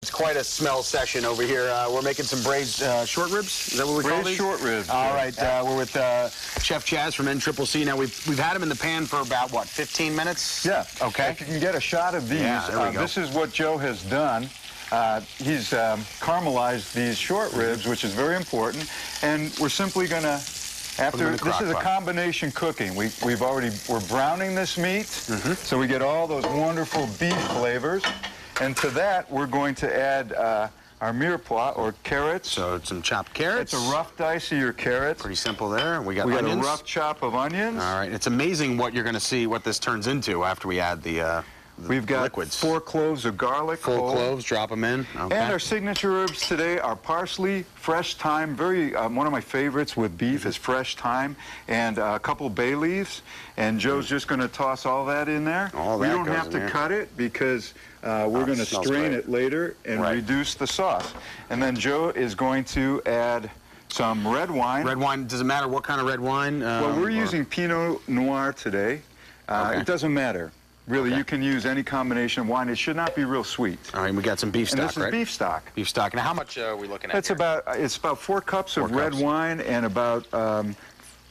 It's quite a smell session over here. We're making some braised short ribs. Is that what we call these? Braised short ribs. All right. We're with Chef Chaz from NCCC. Now, we've had him in the pan for about, what, 15 minutes? Yeah. Okay. If you can get a shot of these, yeah, there we go. This is what Joe has done. He's caramelized these short ribs, which is very important. And we're simply going to, this is a combination cooking. We're browning this meat, so we get all those wonderful beef flavors. And to that, we're going to add our mirepoix, or carrots. So some chopped carrots. It's a rough dice of your carrots. Pretty simple there. We got a rough chop of onions. All right. It's amazing what you're going to see, what this turns into after we add the We've got liquids. 4 cloves of garlic. Full cloves, drop them in. Okay. And our signature herbs today are parsley, fresh thyme. One of my favorites with beef is fresh thyme, and a couple bay leaves. And Joe's just going to toss all that in there. We don't have to cut it because we're going to strain it later and reduce the sauce. And then Joe is going to add some red wine. Red wine, does it matter what kind of red wine? Well, we're using Pinot Noir today. It doesn't matter. Really, you can use any combination of wine. It should not be real sweet. All right, we got some beef stock, and this is beef stock. Beef stock. Now, how much are we looking at It's about 4 cups of red wine and about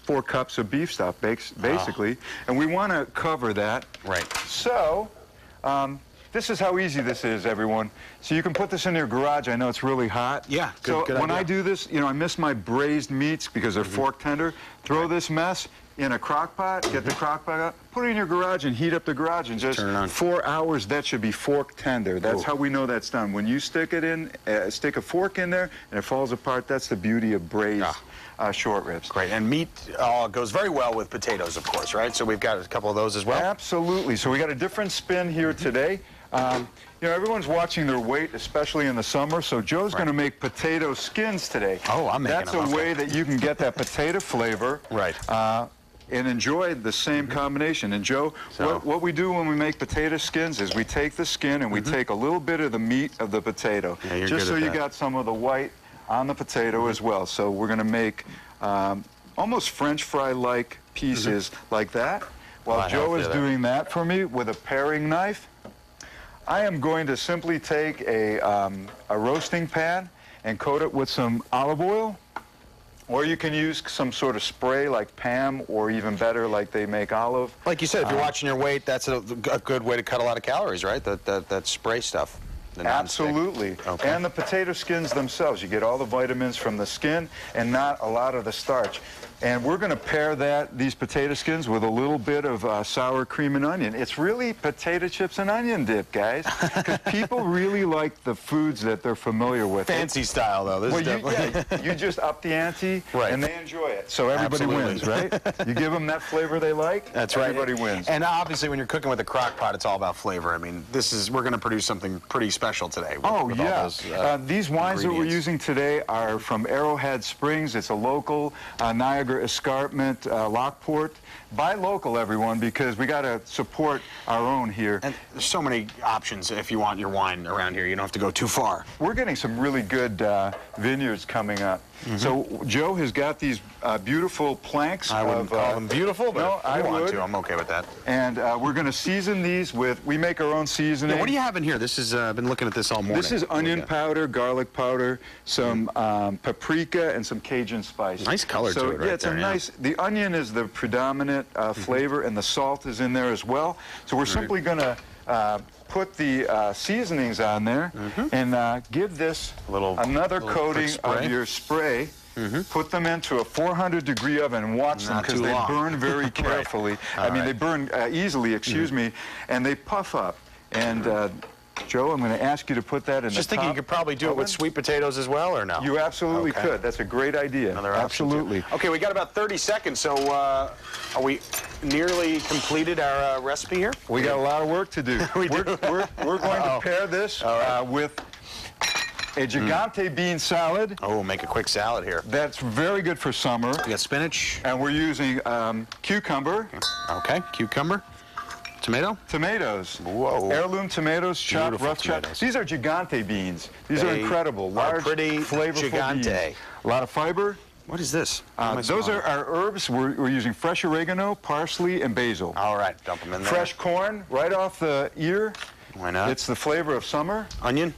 4 cups of beef stock, basically. And we want to cover that. Right. So, this is how easy this is, everyone. So you can put this in your garage. I know it's really hot. Yeah, good when I do this, I miss my braised meats because they're fork tender. Throw this mess in a crock pot, get the crock pot out, put it in your garage and heat up the garage, and just 4 hours, that should be fork tender. That's how we know that's done. When you stick it in, stick a fork in there and it falls apart, that's the beauty of braised short ribs. Great. And meat goes very well with potatoes, of course, right? So we've got a couple of those as well? Absolutely. So we got a different spin here today. Everyone's watching their weight, especially in the summer, so Joe's going to make potato skins today. Oh, I'm making them. That's a way that you can get that potato flavor. Right. And enjoy the same combination. And Joe, what we do when we make potato skins is we take the skin and we take a little bit of the meat of the potato, just so you got some of the white on the potato as well. So we're going to make almost French fry-like pieces like that. While Joe is doing that for me with a paring knife, I am going to simply take a roasting pan and coat it with some olive oil. Or you can use some sort of spray like Pam, or even better, like they make olive. Like you said, if you're watching your weight, that's a good way to cut a lot of calories, right? That spray stuff. Absolutely. Okay. And the potato skins themselves. You get all the vitamins from the skin and not a lot of the starch. And we're going to pair these potato skins with a little bit of sour cream and onion. It's really potato chips and onion dip, guys. Because people really like the foods that they're familiar with. Fancy style, though. This is definitely... you just up the ante, and they enjoy it. So everybody wins, right? You give them that flavor they like, everybody wins. And obviously, when you're cooking with a crock pot, it's all about flavor. I mean, we're going to produce something pretty special today. With all those, these wines that we're using today are from Arrowhead Springs. It's a local Niagara Escarpment, Lockport. Buy local, everyone, because we got to support our own here. And there's so many options if you want your wine around here. You don't have to go too far. We're getting some really good vineyards coming up. So Joe has got these beautiful planks. I wouldn't call them beautiful, but no, I want to. I'm okay with that. And we're going to season these we make our own seasoning. Yeah, what do you have in here? This is, I've been looking at this all morning. This is onion powder, garlic powder, some paprika, and some Cajun spice. Nice color to it right it's a nice, the onion is the predominant flavor, and the salt is in there as well. So we're simply going to put the seasonings on there and give this another coating of your spray. Put them into a 400-degree oven and watch them, because they burn very carefully. I mean, they burn easily, excuse me, and they puff up. And Joe, I'm going to ask you to put that in the top. Just thinking you could probably do it with sweet potatoes as well, or no? You absolutely could. That's a great idea. Another absolutely. Okay, we got about 30 seconds, so are we nearly completed our recipe here? We got a lot of work to do. We're going to pair this with a Gigante bean salad. Oh, make a quick salad here. That's very good for summer. We got spinach. And we're using cucumber. Okay, cucumber. Tomato? Tomatoes. Whoa. Heirloom tomatoes, chopped, rough chopped. These are Gigante beans. These are incredible. Large, pretty flavorful Gigante beans. A lot of fiber. What is this? Those are our herbs. We're using fresh oregano, parsley, and basil. All right, dump them in there. Fresh corn, right off the ear. Why not? It's the flavor of summer. Onion?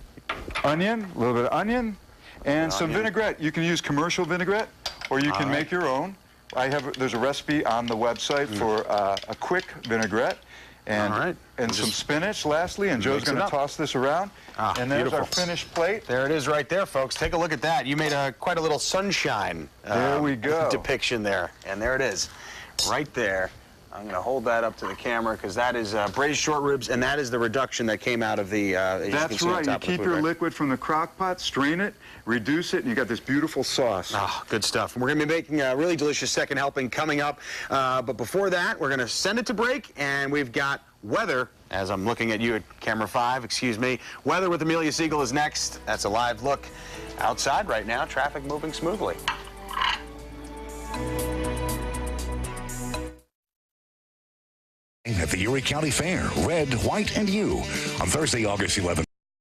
onion, a little bit of onion, and some vinaigrette. You can use commercial vinaigrette, or you can make your own. There's a recipe on the website for a quick vinaigrette. And, and some spinach, lastly, and Joe's going to toss this around. And there's our finished plate. There it is right there, folks. Take a look at that. You made quite a little sunshine there we go. Depiction there. And there it is, right there. I'm going to hold that up to the camera because that is braised short ribs, and that is the reduction that came out of the... That's right. You keep your liquid from the crock pot, strain it, reduce it, and you got this beautiful sauce. Oh, good stuff. And we're going to be making a really delicious second helping coming up. But before that, we're going to send it to break, and we've got weather, as I'm looking at you at camera 5, excuse me. Weather with Amelia Siegel is next. That's a live look outside right now. Traffic moving smoothly. At the Erie County Fair, red, white, and you on Thursday, August 11th.